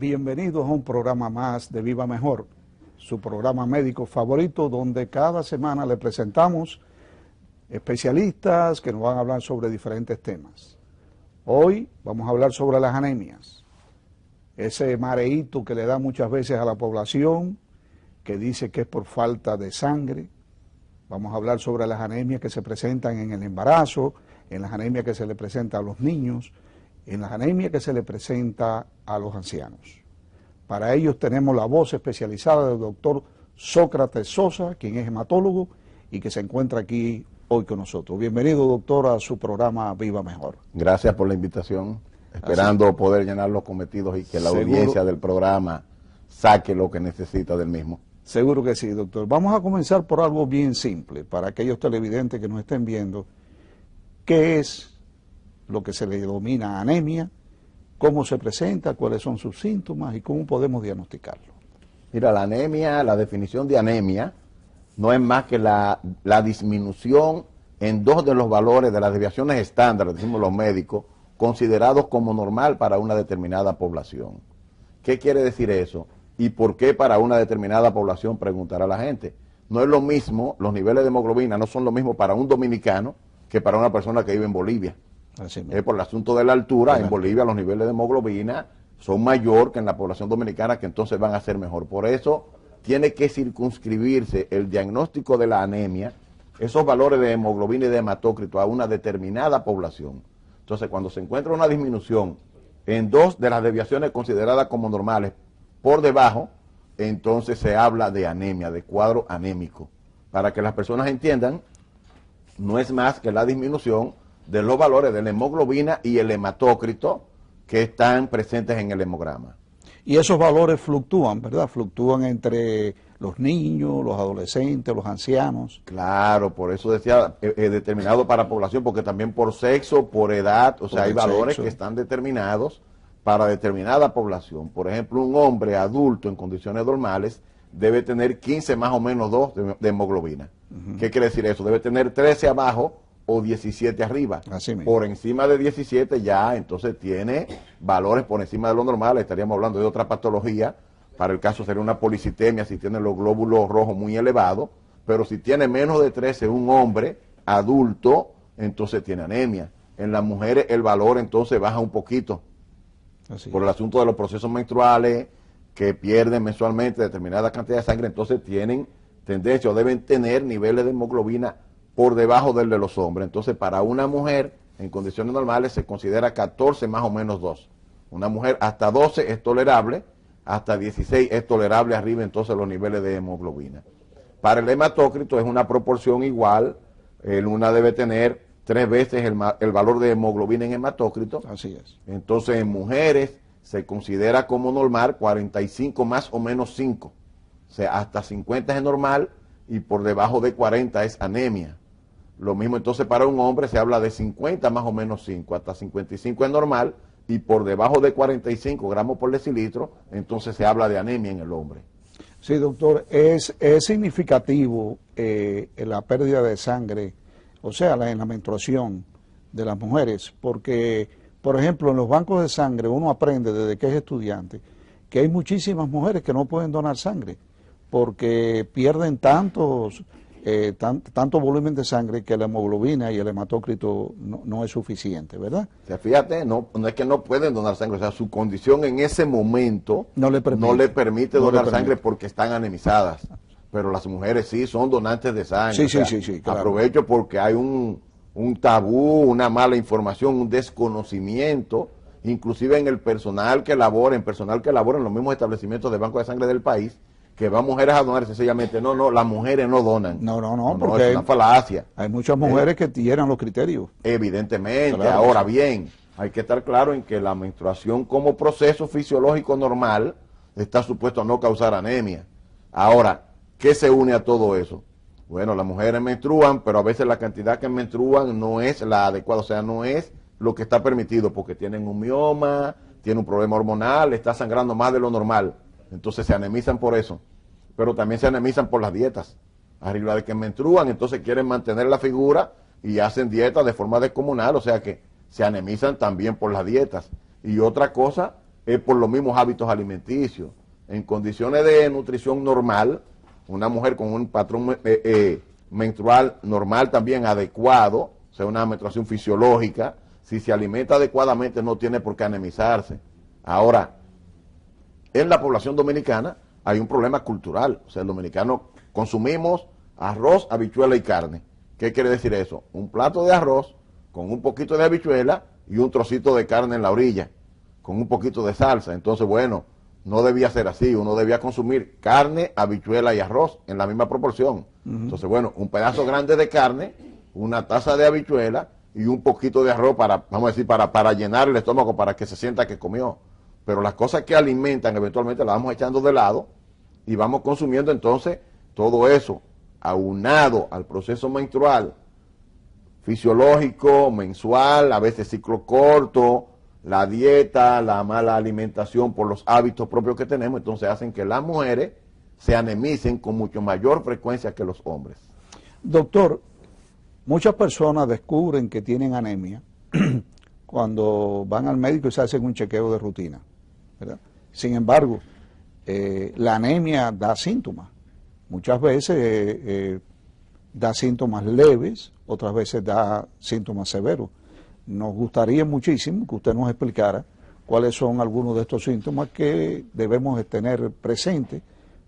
Bienvenidos a un programa más de Viva Mejor, su programa médico favorito, donde cada semana le presentamos especialistas que nos van a hablar sobre diferentes temas. Hoy vamos a hablar sobre las anemias, ese mareíto que le da muchas veces a la población, que dice que es por falta de sangre. Vamos a hablar sobre las anemias que se presentan en el embarazo, en las anemias que se le presentan a los niños, en las anemias que se le presenta a los ancianos. Para ellos tenemos la voz especializada del doctor Sócrates Sosa, quien es hematólogo y que se encuentra aquí hoy con nosotros. Bienvenido, doctor, a su programa Viva Mejor. Gracias por la invitación, esperando poder llenar los cometidos y que la audiencia del programa saque lo que necesita del mismo. Seguro que sí, doctor. Vamos a comenzar por algo bien simple, para aquellos televidentes que nos estén viendo. ¿Qué es lo que se le denomina anemia? ¿Cómo se presenta? ¿Cuáles son sus síntomas? ¿Y cómo podemos diagnosticarlo? Mira, la anemia, la definición de anemia no es más que la disminución en dos de los valores de las desviaciones estándar, decimos los médicos, considerados como normal para una determinada población. ¿Qué quiere decir eso? ¿Y por qué para una determinada población? Preguntará la gente. No es lo mismo, los niveles de hemoglobina no son lo mismo para un dominicano que para una persona que vive en Bolivia. Por el asunto de la altura, en Bolivia los niveles de hemoglobina son mayor que en la población dominicana, que entonces van a ser mejor. Por eso tiene que circunscribirse el diagnóstico de la anemia, esos valores de hemoglobina y de hematócrito a una determinada población. Entonces, cuando se encuentra una disminución en dos de las desviaciones consideradas como normales por debajo, entonces se habla de anemia, de cuadro anémico. Para que las personas entiendan, no es más que la disminución de los valores de la hemoglobina y el hematócrito que están presentes en el hemograma. Y esos valores fluctúan, ¿verdad? Fluctúan entre los niños, los adolescentes, los ancianos. Claro, por eso decía determinado para población, porque también por sexo, por edad, o sea, hay valores que están determinados para determinada población. Por ejemplo, un hombre adulto en condiciones normales debe tener 15 más o menos 2 de hemoglobina. ¿Qué quiere decir eso? Debe tener 13 abajo o 17 arriba. Así mismo. Por encima de 17 ya entonces tiene valores por encima de lo normal. Estaríamos hablando de otra patología. Para el caso sería una policitemia si tiene los glóbulos rojos muy elevados. Pero si tiene menos de 13 un hombre adulto, entonces tiene anemia. En las mujeres el valor entonces baja un poquito. Por el asunto de los procesos menstruales, que pierden mensualmente determinada cantidad de sangre, entonces tienen tendencia o deben tener niveles de hemoglobina por debajo del de los hombres. Entonces, para una mujer en condiciones normales se considera 14 más o menos 2. Una mujer hasta 12 es tolerable, hasta 16 es tolerable arriba entonces los niveles de hemoglobina. Para el hematócrito es una proporción igual, una debe tener 3 veces el valor de hemoglobina en hematócrito. Así es. Entonces, en mujeres se considera como normal 45 más o menos 5. O sea, hasta 50 es normal y por debajo de 40 es anemia. Lo mismo entonces para un hombre se habla de 50 más o menos 5, hasta 55 es normal y por debajo de 45 gramos por decilitro, entonces se habla de anemia en el hombre. Sí, doctor, es significativo la pérdida de sangre, o sea, en la menstruación de las mujeres, porque, por ejemplo, en los bancos de sangre uno aprende desde que es estudiante que hay muchísimas mujeres que no pueden donar sangre porque pierden tanto volumen de sangre que la hemoglobina y el hematócrito no es suficiente, ¿verdad? O sea, fíjate, no es que no pueden donar sangre, o sea, su condición en ese momento no le permite donar sangre porque están anemizadas. Pero las mujeres sí son donantes de sangre. Sí, claro. Aprovecho porque hay un tabú, una mala información, un desconocimiento, inclusive en el personal que labora, en los mismos establecimientos de banco de sangre del país, que van mujeres a donar sencillamente. No, las mujeres no donan. No, porque es una falacia. Hay muchas mujeres que tienen los criterios. Evidentemente. Claro, ahora bien, hay que estar claro en que la menstruación como proceso fisiológico normal está supuesto a no causar anemia. Ahora, ¿qué se une a todo eso? Bueno, las mujeres menstruan, pero a veces la cantidad que menstruan no es la adecuada, o sea, no es lo que está permitido, porque tienen un mioma, tienen un problema hormonal, está sangrando más de lo normal. Entonces se anemizan por eso, pero también se anemizan por las dietas. Arriba de que menstruan, entonces quieren mantener la figura y hacen dieta de forma descomunal, o sea que se anemizan también por las dietas. Y otra cosa es por los mismos hábitos alimenticios. En condiciones de nutrición normal, una mujer con un patrón menstrual normal también adecuado, o sea, una menstruación fisiológica, si se alimenta adecuadamente no tiene por qué anemizarse. Ahora, en la población dominicana hay un problema cultural, o sea, el dominicano consumimos arroz, habichuela y carne. ¿Qué quiere decir eso? Un plato de arroz con un poquito de habichuela y un trocito de carne en la orilla, con un poquito de salsa. Entonces, bueno, no debía ser así, uno debía consumir carne, habichuela y arroz en la misma proporción. Entonces, bueno, un pedazo grande de carne, una taza de habichuela y un poquito de arroz para, vamos a decir, para llenar el estómago, para que se sienta que comió. Pero las cosas que alimentan eventualmente las vamos echando de lado y vamos consumiendo entonces todo eso, aunado al proceso menstrual, fisiológico, mensual, a veces ciclo corto, la dieta, la mala alimentación por los hábitos propios que tenemos, entonces hacen que las mujeres se anemicen con mucho mayor frecuencia que los hombres. Doctor, muchas personas descubren que tienen anemia cuando van al médico y se hacen un chequeo de rutina, ¿verdad? Sin embargo, la anemia da síntomas. Muchas veces da síntomas leves, otras veces da síntomas severos. Nos gustaría muchísimo que usted nos explicara cuáles son algunos de estos síntomas que debemos tener presentes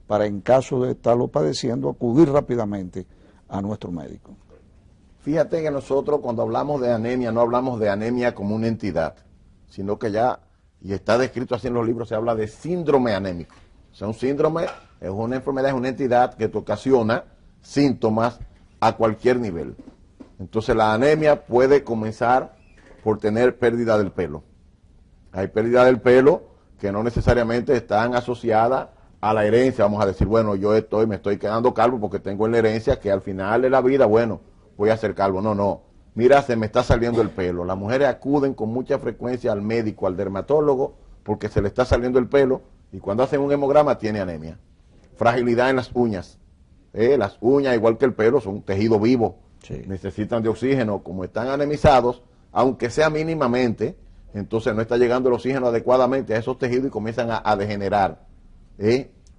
para, en caso de estarlo padeciendo, acudir rápidamente a nuestro médico. Fíjate que nosotros cuando hablamos de anemia no hablamos de anemia como una entidad, sino que ya, y está descrito así en los libros, se habla de síndrome anémico. O sea, un síndrome es una enfermedad, es una entidad que te ocasiona síntomas a cualquier nivel. Entonces la anemia puede comenzar por tener pérdida del pelo. Hay pérdida del pelo que no necesariamente están asociadas a la herencia. Vamos a decir, bueno, me estoy quedando calvo porque tengo en la herencia que al final de la vida, bueno, voy a ser calvo. No, no. Mira, se me está saliendo el pelo. Las mujeres acuden con mucha frecuencia al médico, al dermatólogo, porque se le está saliendo el pelo y cuando hacen un hemograma tiene anemia. Fragilidad en las uñas. Las uñas, igual que el pelo, son un tejido vivo. Sí. Necesitan de oxígeno. Como están anemizados, aunque sea mínimamente, entonces no está llegando el oxígeno adecuadamente a esos tejidos y comienzan a degenerar.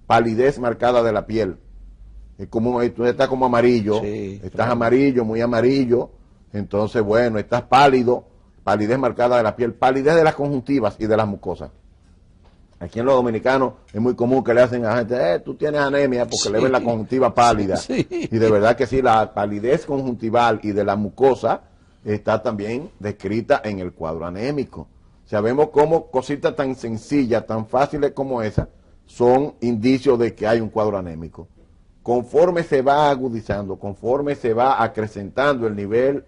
Palidez marcada de la piel. Tú estás como amarillo, sí, estás amarillo, muy amarillo, entonces bueno, estás pálido, palidez marcada de la piel, palidez de las conjuntivas y de las mucosas. Aquí en los dominicanos es muy común que le hacen a la gente, tú tienes anemia porque sí, le ven la conjuntiva pálida. Sí. Y de verdad que sí, la palidez conjuntival y de la mucosa está también descrita en el cuadro anémico. Sabemos cómo cositas tan sencillas, tan fáciles como esa, son indicios de que hay un cuadro anémico. Conforme se va agudizando, conforme se va acrecentando el nivel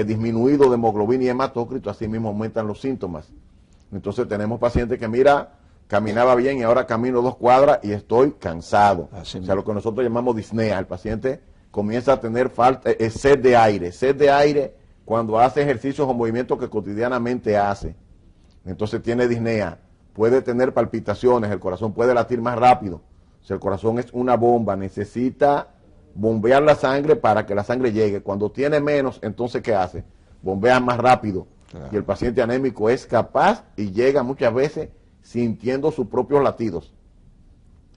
disminuido de hemoglobina y hematócrito, así mismo aumentan los síntomas. Entonces tenemos pacientes que, mira, caminaba bien y ahora camino 2 cuadras y estoy cansado. Así o sea, lo que nosotros llamamos disnea. El paciente comienza a tener sed de aire. Sed de aire cuando hace ejercicios o movimientos que cotidianamente hace. Entonces tiene disnea. Puede tener palpitaciones, el corazón puede latir más rápido. O sea, el corazón es una bomba, necesita bombear la sangre para que la sangre llegue. Cuando tiene menos, entonces ¿qué hace? Bombea más rápido. Claro. Y el paciente anémico es capaz y llega muchas veces sintiendo sus propios latidos.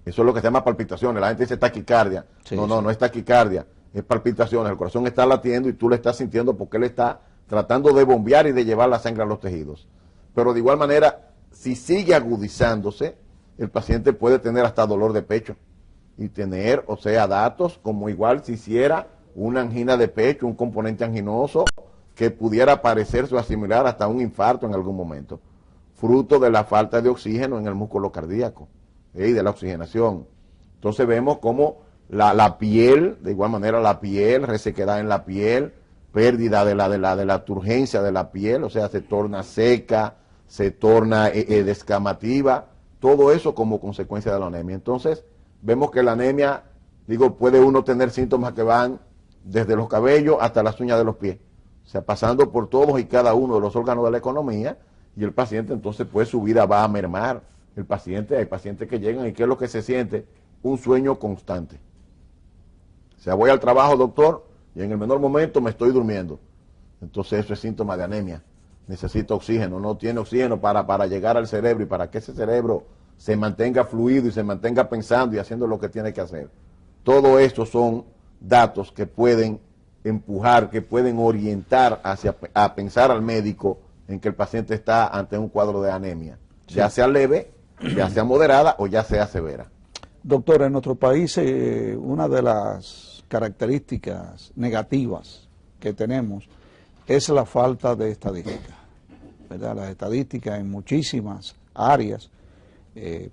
Eso es lo que se llama palpitaciones. La gente dice taquicardia. Sí, no es taquicardia, es palpitaciones. El corazón está latiendo y tú le estás sintiendo porque él está tratando de bombear y de llevar la sangre a los tejidos. Pero de igual manera, si sigue agudizándose, el paciente puede tener hasta dolor de pecho y tener, o sea, datos como igual si hiciera una angina de pecho, un componente anginoso que pudiera parecerse o asimilar hasta un infarto en algún momento, fruto de la falta de oxígeno en el músculo cardíaco y de la oxigenación. Entonces vemos como la piel, de igual manera la piel, resequedad en la piel, pérdida de la turgencia de la piel, o sea, se torna seca, se torna descamativa, todo eso como consecuencia de la anemia. Entonces, vemos que la anemia, puede uno tener síntomas que van desde los cabellos hasta las uñas de los pies. O sea, pasando por todos y cada uno de los órganos de la economía, y el paciente entonces pues su vida va a mermar. Hay pacientes que llegan y ¿qué es lo que se siente? Un sueño constante. O sea, voy al trabajo, doctor, y en el menor momento me estoy durmiendo. Entonces eso es síntoma de anemia. necesita oxígeno, no tiene oxígeno para llegar al cerebro y para que ese cerebro se mantenga fluido y se mantenga pensando y haciendo lo que tiene que hacer. Todo esto son datos que pueden empujar, que pueden orientar a pensar al médico en que el paciente está ante un cuadro de anemia, ya sea leve, ya sea moderada o ya sea severa. Doctor, en nuestro país una de las características negativas que tenemos es la falta de estadística, ¿verdad? Las estadísticas en muchísimas áreas,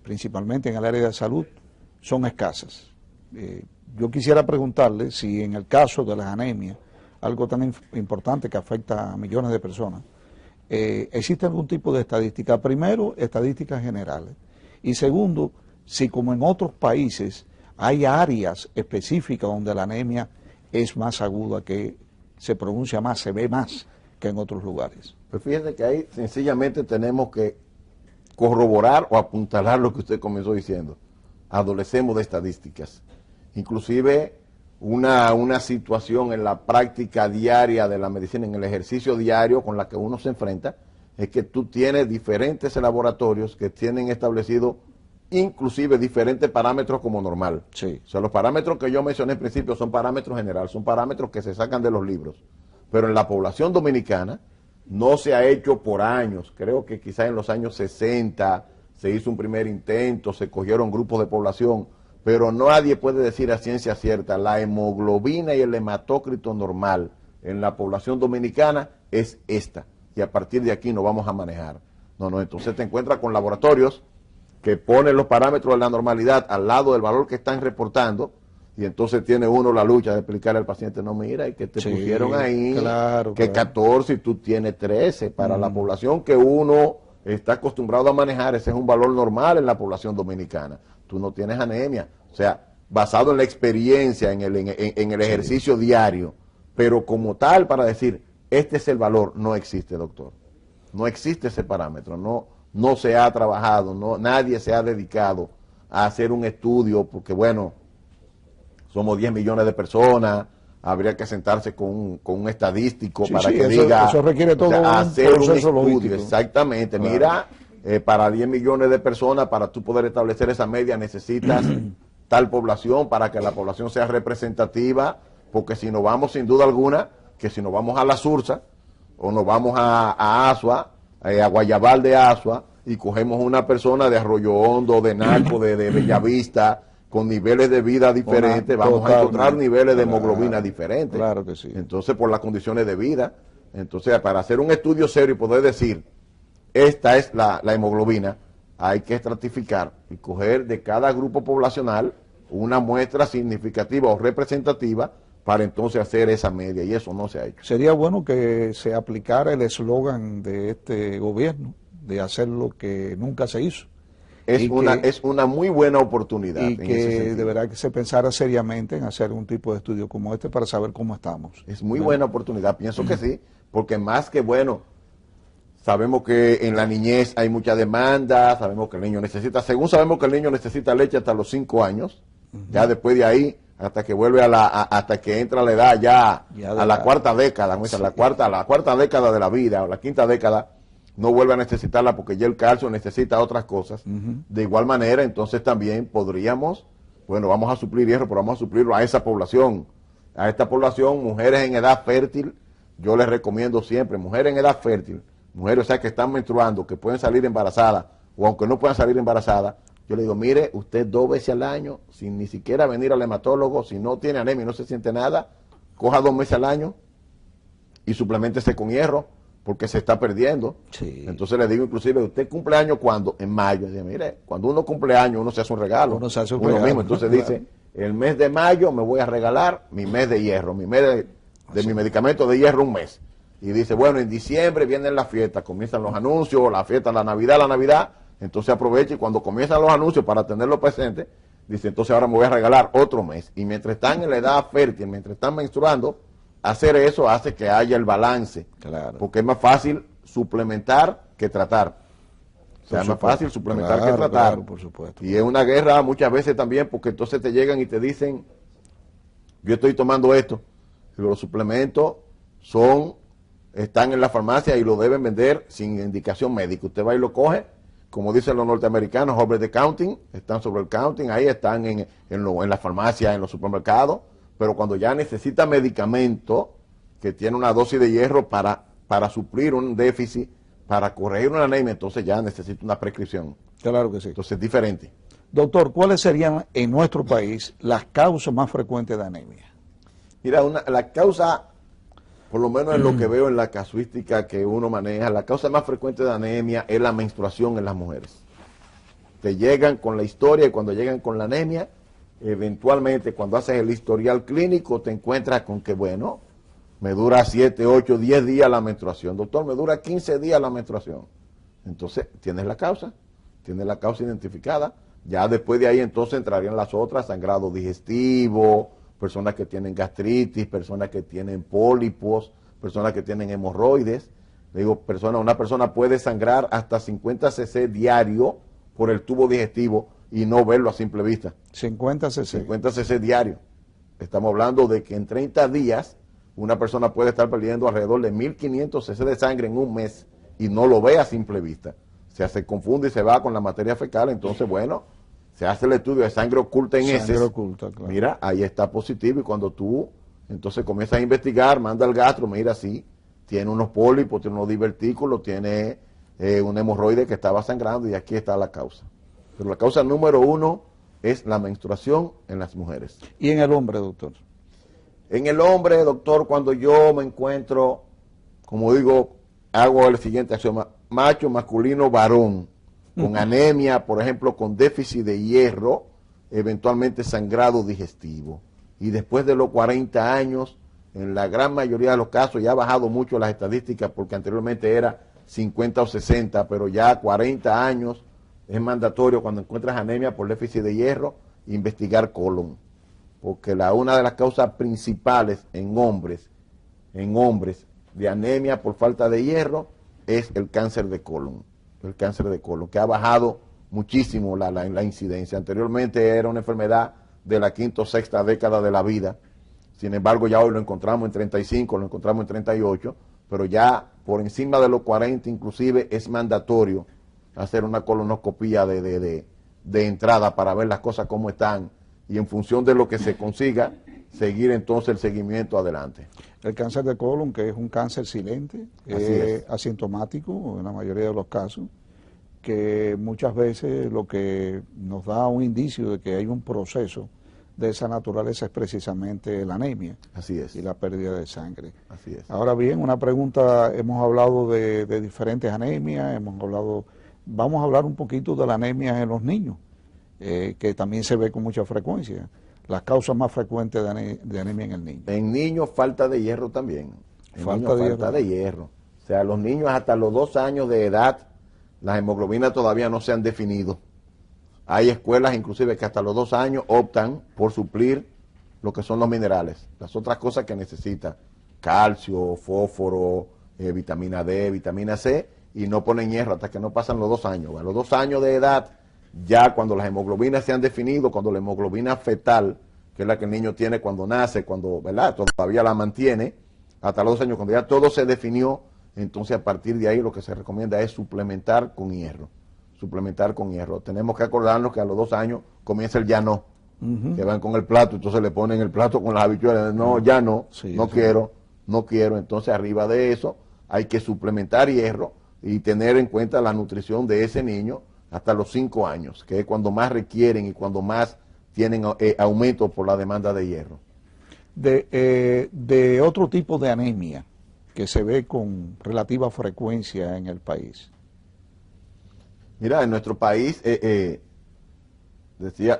principalmente en el área de salud, son escasas. Yo quisiera preguntarle si en el caso de las anemias, algo tan importante que afecta a millones de personas, ¿existe algún tipo de estadística? Primero, estadísticas generales. Y segundo, si como en otros países hay áreas específicas donde la anemia es más aguda, que se pronuncia más, se ve más que en otros lugares. Pues fíjense que ahí sencillamente tenemos que corroborar o apuntalar lo que usted comenzó diciendo. Adolecemos de estadísticas. Inclusive una situación en la práctica diaria de la medicina, en el ejercicio diario con la que uno se enfrenta, es que tú tienes diferentes laboratorios que tienen establecido inclusive diferentes parámetros como normal. Sí. O sea, los parámetros que yo mencioné en principio son parámetros generales, son parámetros que se sacan de los libros. Pero en la población dominicana no se ha hecho por años. Creo que quizás en los años 60 se hizo un primer intento, se cogieron grupos de población, pero nadie puede decir a ciencia cierta, la hemoglobina y el hematócrito normal en la población dominicana es esta. Y a partir de aquí nos vamos a manejar. No, entonces te encuentras con laboratorios que ponen los parámetros de la normalidad al lado del valor que están reportando, y entonces tiene uno la lucha de explicarle al paciente, no, mira, y que te pusieron ahí, claro, que 14 y tú tienes 13. Para la población que uno está acostumbrado a manejar, ese es un valor normal en la población dominicana. Tú no tienes anemia. O sea, basado en la experiencia, en el ejercicio diario, pero como tal, para decir, este es el valor, no existe, doctor. No existe ese parámetro, no se ha trabajado, nadie se ha dedicado a hacer un estudio, porque bueno, somos 10 millones de personas, habría que sentarse con un estadístico para que diga, eso requiere todo hacer un proceso estudio, logístico. exactamente, claro. Mira, para 10 millones de personas, para tú poder establecer esa media necesitas tal población para que la población sea representativa, porque si nos vamos sin duda alguna, que si nos vamos a la Sursa, o nos vamos a Asua, a Guayabal de Asua, y cogemos una persona de Arroyo Hondo, de Naco, de Bellavista, con niveles de vida diferentes, vamos a encontrar niveles de hemoglobina diferentes. Claro que sí. Entonces, por las condiciones de vida. Entonces, para hacer un estudio serio y poder decir, esta es la hemoglobina, hay que estratificar y coger de cada grupo poblacional una muestra significativa o representativa para entonces hacer esa media, y eso no se ha hecho. Sería bueno que se aplicara el eslogan de este gobierno, de hacer lo que nunca se hizo. Es una muy buena oportunidad. Y que de verdad que se pensara seriamente en hacer un tipo de estudio como este para saber cómo estamos. Es muy buena oportunidad, pienso que sí, porque más que bueno, sabemos que en la niñez hay mucha demanda, sabemos que el niño necesita, según sabemos que el niño necesita leche hasta los 5 años, ya después de ahí, hasta que vuelve hasta que entra a la edad ya a la cuarta década, sí. la cuarta década de la vida, o la quinta década, no vuelve a necesitarla porque ya el calcio necesita otras cosas. De igual manera, entonces también podríamos, bueno, vamos a suplir hierro, pero vamos a suplirlo a esa población. A esta población, mujeres en edad fértil, yo les recomiendo siempre, mujeres en edad fértil, mujeres, o sea, que están menstruando, que pueden salir embarazadas, o aunque no puedan salir embarazadas, yo le digo, mire, usted 2 veces al año, sin ni siquiera venir al hematólogo, si no tiene anemia y no se siente nada, coja 2 meses al año y supleméntese con hierro, porque se está perdiendo. Sí. Entonces le digo, inclusive, ¿usted cumple años cuándo? En mayo. Dice, mire, cuando uno cumple años, uno se hace un regalo. Uno se hace un uno regalo. Mismo. Entonces dice, el mes de mayo me voy a regalar mi mes de hierro, mi mes de mi medicamento de hierro, un mes. Y dice, bueno, en diciembre vienen las fiestas, comienzan los anuncios, la fiesta, la Navidad, entonces aprovecha y cuando comienzan los anuncios para tenerlo presente, dice, entonces ahora me voy a regalar otro mes. Y mientras están en la edad fértil, mientras están menstruando, hacer eso hace que haya el balance. Claro. Porque es más fácil suplementar que tratar. O sea, es más fácil suplementar que tratar. Claro, por supuesto. Y es una guerra muchas veces también, porque entonces te llegan y te dicen, yo estoy tomando esto. Pero los suplementos son están en la farmacia y lo deben vender sin indicación médica. Usted va y lo coge, como dicen los norteamericanos, over the counting, están sobre el counting, ahí están en la farmacia, en los supermercados, pero cuando ya necesita medicamento que tiene una dosis de hierro para suplir un déficit, para corregir una anemia, entonces ya necesita una prescripción. Claro que sí. Entonces es diferente. Doctor, ¿cuáles serían en nuestro país las causas más frecuentes de anemia? Mira, la causa, por lo menos en lo que veo en la casuística que uno maneja, la causa más frecuente de anemia es la menstruación en las mujeres. Te llegan con la historia y cuando llegan con la anemia, eventualmente cuando haces el historial clínico te encuentras con que, bueno, me dura 7, 8, 10 días la menstruación. Doctor, me dura 15 días la menstruación. Entonces, tienes la causa identificada. Ya después de ahí entonces entrarían las otras, sangrado digestivo, personas que tienen gastritis, personas que tienen pólipos, personas que tienen hemorroides. Le digo, una persona puede sangrar hasta 50 cc diario por el tubo digestivo y no verlo a simple vista. 50 cc. 50 cc diario. Estamos hablando de que en 30 días una persona puede estar perdiendo alrededor de 1.500 cc de sangre en un mes y no lo ve a simple vista. Se confunde y se va con la materia fecal, entonces bueno, se hace el estudio de sangre oculta en heces. Sangre oculta, claro. Mira, ahí está positivo y cuando tú entonces comienzas a investigar, manda al gastro, mira, sí, tiene unos pólipos, tiene unos divertículos, tiene un hemorroide que estaba sangrando y aquí está la causa. Pero la causa número 1 es la menstruación en las mujeres. ¿Y en el hombre, doctor? En el hombre, doctor, cuando yo me encuentro, como digo, hago el siguiente axioma: macho, masculino, varón, con anemia, por ejemplo, con déficit de hierro, eventualmente sangrado digestivo. Y después de los 40 años, en la gran mayoría de los casos, ya ha bajado mucho las estadísticas, porque anteriormente era 50 o 60, pero ya 40 años es mandatorio cuando encuentras anemia por déficit de hierro, investigar colon. Porque una de las causas principales en hombres de anemia por falta de hierro es el cáncer de colon. El cáncer de colon, que ha bajado muchísimo la incidencia. Anteriormente era una enfermedad de la quinta o sexta década de la vida. Sin embargo, ya hoy lo encontramos en 35, lo encontramos en 38, pero ya por encima de los 40 inclusive es mandatorio hacer una colonoscopía de entrada para ver las cosas cómo están y en función de lo que se consiga, seguir entonces el seguimiento adelante. El cáncer de colon, que es un cáncer silente, asintomático en la mayoría de los casos, que muchas veces lo que nos da un indicio de que hay un proceso de esa naturaleza es precisamente la anemia. Así es. Y la pérdida de sangre. Así es. Ahora bien, una pregunta, hemos hablado de diferentes anemias, vamos a hablar un poquito de la anemia en los niños, que también se ve con mucha frecuencia. Las causas más frecuentes de anemia en el niño. En niños, falta de hierro también. Falta de hierro. O sea, los niños hasta los 2 años de edad, las hemoglobinas todavía no se han definido. Hay escuelas inclusive que hasta los 2 años optan por suplir lo que son los minerales, las otras cosas que necesita, calcio, fósforo, vitamina D, vitamina C, y no ponen hierro hasta que no pasan los 2 años. A los 2 años de edad, ya cuando las hemoglobinas se han definido, cuando la hemoglobina fetal, que es la que el niño tiene cuando nace, cuando, ¿verdad?, todavía la mantiene, hasta los 2 años, cuando ya todo se definió, entonces a partir de ahí lo que se recomienda es suplementar con hierro. Suplementar con hierro. Tenemos que acordarnos que a los 2 años comienza el ya no, que van con el plato, entonces le ponen el plato con las habichuelas, no, ya no, no quiero, entonces arriba de eso hay que suplementar hierro y tener en cuenta la nutrición de ese niño hasta los 5 años, que es cuando más requieren y cuando más tienen aumento por la demanda de hierro. De otro tipo de anemia que se ve con relativa frecuencia en el país. Mira, en nuestro país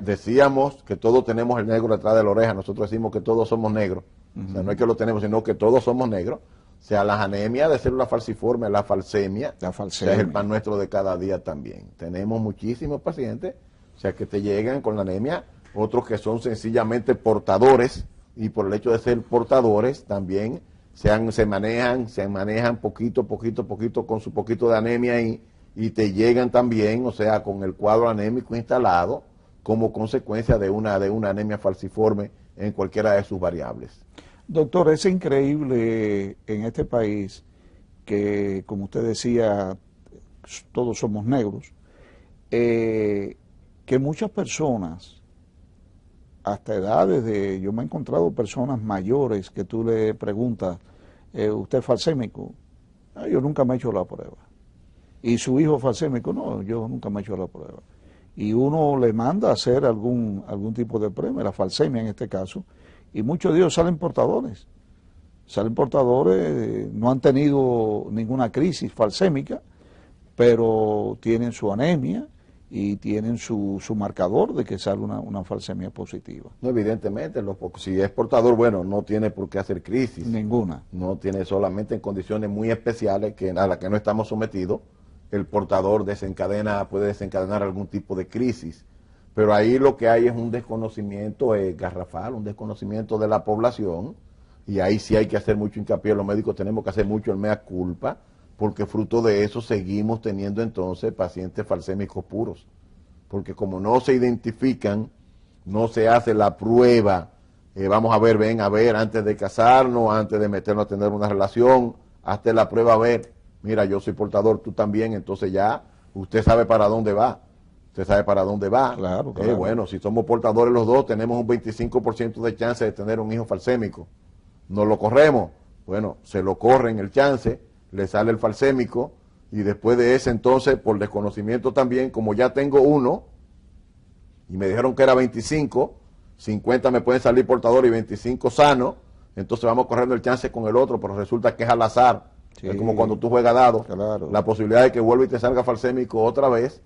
decíamos que todos tenemos el negro detrás de la oreja, nosotros decimos que todos somos negros, o sea, no es que lo tenemos, sino que todos somos negros. O sea, las anemias de célula falciforme, la falsemia, o sea, es el pan nuestro de cada día también. Tenemos muchísimos pacientes, o sea, que te llegan con la anemia, otros que son sencillamente portadores, y por el hecho de ser portadores también se manejan poquito con su poquito de anemia y te llegan también, o sea, con el cuadro anémico instalado como consecuencia de una anemia falciforme en cualquiera de sus variables. Doctor, es increíble en este país que, como usted decía, todos somos negros, que muchas personas, hasta edades de, yo me he encontrado personas mayores que tú le preguntas, ¿usted es falsémico? Ah, yo nunca me he hecho la prueba. ¿Y su hijo es falsémico? No, yo nunca me he hecho la prueba. Y uno le manda a hacer algún tipo de prueba, la falsemia en este caso, y muchos de ellos salen portadores. Salen portadores, no han tenido ninguna crisis falsémica, pero tienen su anemia y tienen su marcador de que sale una falsemia positiva. No, evidentemente, si es portador, bueno, no tiene por qué hacer crisis. Ninguna. No tiene, solamente en condiciones muy especiales a las que no estamos sometidos, el portador puede desencadenar algún tipo de crisis. Pero ahí lo que hay es un desconocimiento garrafal, un desconocimiento de la población, y ahí sí hay que hacer mucho hincapié, los médicos tenemos que hacer mucho el mea culpa, porque fruto de eso seguimos teniendo entonces pacientes falsémicos puros. Porque como no se identifican, no se hace la prueba, vamos a ver, ven a ver, antes de casarnos, antes de meternos a tener una relación, hazte la prueba a ver, mira, yo soy portador, tú también, entonces ya usted sabe para dónde va. Usted sabe para dónde va. Claro, claro. Bueno, si somos portadores los dos, tenemos un 25% de chance de tener un hijo falsémico. No lo corremos. Bueno, se lo corren el chance, le sale el falsémico, y después de ese entonces, por desconocimiento también, como ya tengo uno, y me dijeron que era 25, 50 me pueden salir portador y 25 sano, entonces vamos corriendo el chance con el otro, pero resulta que es al azar. Sí, es como cuando tú juegas dado. Claro. La posibilidad de que vuelva y te salga falsémico otra vez,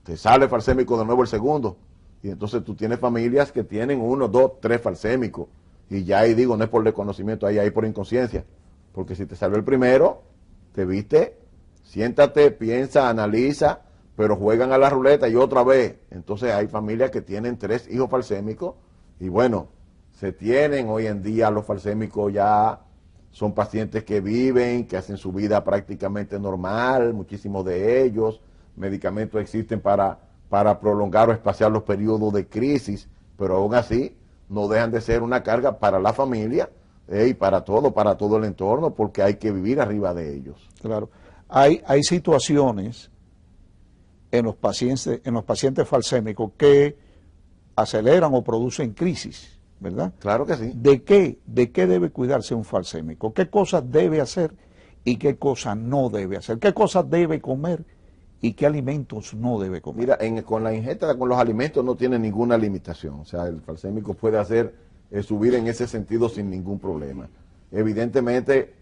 te sale falsémico de nuevo el segundo. Y entonces tú tienes familias que tienen 1, 2, 3 falsémicos. Y ya ahí digo, no es por desconocimiento, ahí por inconsciencia. Porque si te salió el primero, te viste, siéntate, piensa, analiza, pero juegan a la ruleta y otra vez. Entonces hay familias que tienen 3 hijos falsémicos. Y bueno, se tienen hoy en día los falsémicos ya. Son pacientes que viven, que hacen su vida prácticamente normal, muchísimos de ellos. Medicamentos existen para prolongar o espaciar los periodos de crisis, pero aún así no dejan de ser una carga para la familia y para todo el entorno, porque hay que vivir arriba de ellos. Claro. Hay situaciones en los pacientes falsémicos que aceleran o producen crisis, ¿verdad? Claro que sí. ¿De qué debe cuidarse un falsémico? ¿Qué cosas debe hacer y qué cosas no debe hacer? ¿Qué cosas debe comer y qué alimentos no debe comer? Mira, con la ingesta, con los alimentos no tiene ninguna limitación. O sea, el falsémico puede hacer su vida en ese sentido sin ningún problema. Evidentemente,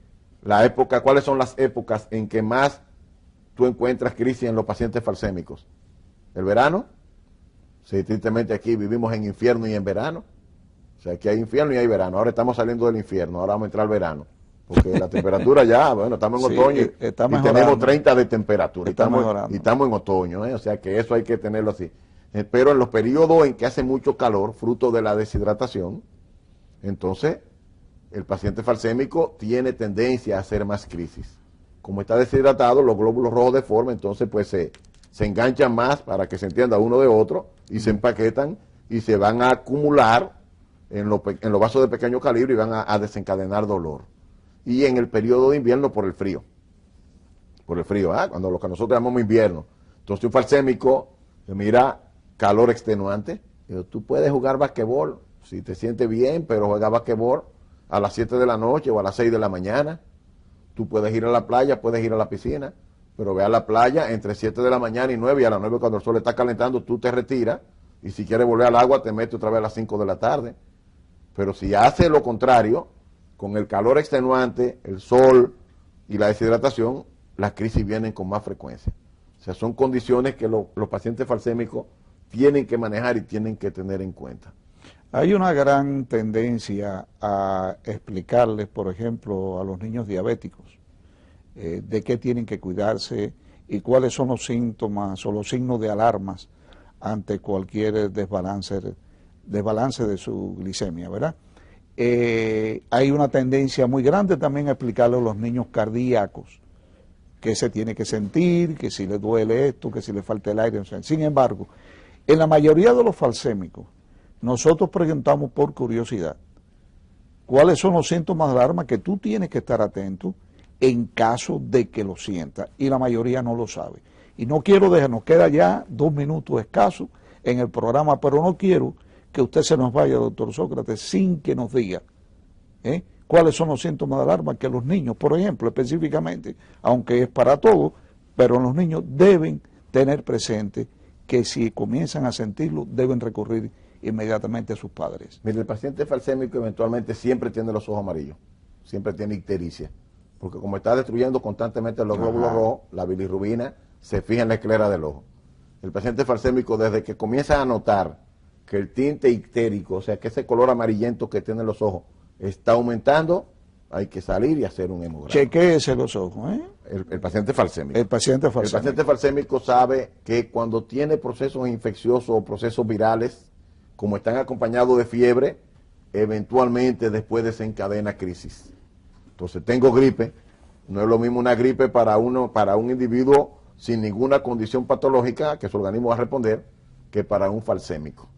¿cuáles son las épocas en que más tú encuentras crisis en los pacientes falsémicos? ¿El verano? Sí, tristemente aquí vivimos en infierno y en verano. O sea, aquí hay infierno y hay verano. Ahora estamos saliendo del infierno, ahora vamos a entrar al verano. Porque la temperatura ya, bueno, estamos en otoño y tenemos 30 de temperatura. Y estamos en otoño, o sea que eso hay que tenerlo así. Pero en los periodos en que hace mucho calor, fruto de la deshidratación, entonces el paciente falsémico tiene tendencia a hacer más crisis. Como está deshidratado, los glóbulos rojos deforman, entonces pues se enganchan más para que se entienda uno de otro y se empaquetan y se van a acumular en los vasos de pequeño calibre y van a desencadenar dolor. Y en el periodo de invierno por el frío. Cuando lo que nosotros llamamos invierno. Entonces un falsémico, mira, calor extenuante, tú puedes jugar basquetbol, si te sientes bien, pero juega basquetbol a las 7 de la noche o a las 6 de la mañana. Tú puedes ir a la playa, puedes ir a la piscina, pero ve a la playa entre 7 de la mañana y 9, y a las 9 cuando el sol está calentando, tú te retiras, y si quieres volver al agua, te metes otra vez a las 5 de la tarde. Pero si hace lo contrario, con el calor extenuante, el sol y la deshidratación, las crisis vienen con más frecuencia. O sea, son condiciones que los pacientes falsémicos tienen que manejar y tienen que tener en cuenta. Hay una gran tendencia a explicarles, por ejemplo, a los niños diabéticos, de qué tienen que cuidarse y cuáles son los síntomas o los signos de alarmas ante cualquier desbalance de su glicemia, ¿verdad? Hay una tendencia muy grande también a explicarle a los niños cardíacos qué se tiene que sentir, que si le duele esto, que si le falta el aire. O sea, sin embargo, en la mayoría de los falsémicos, nosotros preguntamos por curiosidad cuáles son los síntomas de alarma que tú tienes que estar atento en caso de que lo sienta, y la mayoría no lo sabe. Y no quiero dejar, nos queda ya 2 minutos escasos en el programa, pero no quiero que usted se nos vaya, doctor Sócrates, sin que nos diga cuáles son los síntomas de alarma que los niños, por ejemplo, específicamente, aunque es para todos, pero los niños deben tener presente que si comienzan a sentirlo, deben recurrir inmediatamente a sus padres. Mire, el paciente falsémico eventualmente siempre tiene los ojos amarillos, siempre tiene ictericia, porque como está destruyendo constantemente los glóbulos rojos, la bilirrubina se fija en la esclera del ojo. El paciente falsémico, desde que comienza a notar que el tinte ictérico, o sea, que ese color amarillento que tienen los ojos, está aumentando, hay que salir y hacer un hemograma. Chequéese los ojos, El paciente falsémico. El paciente falsémico. El paciente falsémico sabe que cuando tiene procesos infecciosos o procesos virales, como están acompañados de fiebre, eventualmente después desencadena crisis. Entonces, tengo gripe, no es lo mismo una gripe para un individuo sin ninguna condición patológica que su organismo va a responder, que para un falsémico.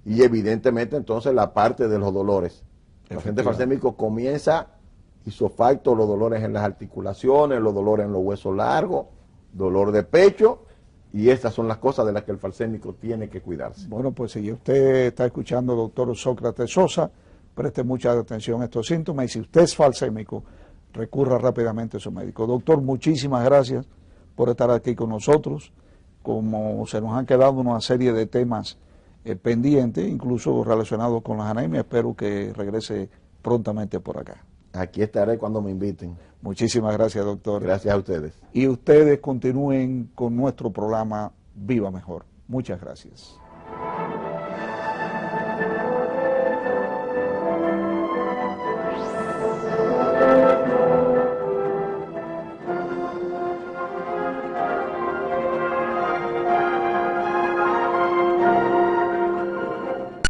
Y evidentemente entonces la parte de los dolores. El paciente falsémico comienza isofacto, los dolores en las articulaciones, los dolores en los huesos largos, dolor de pecho, y estas son las cosas de las que el falsémico tiene que cuidarse. Bueno, pues si usted está escuchando al doctor Sócrates Sosa, preste mucha atención a estos síntomas, y si usted es falsémico, recurra rápidamente a su médico. Doctor, muchísimas gracias por estar aquí con nosotros. Como se nos han quedado una serie de temas pendientes, incluso relacionados con las anemias, espero que regrese prontamente por acá. Aquí estaré cuando me inviten. Muchísimas gracias, doctor. Gracias a ustedes. Y ustedes continúen con nuestro programa Viva Mejor. Muchas gracias.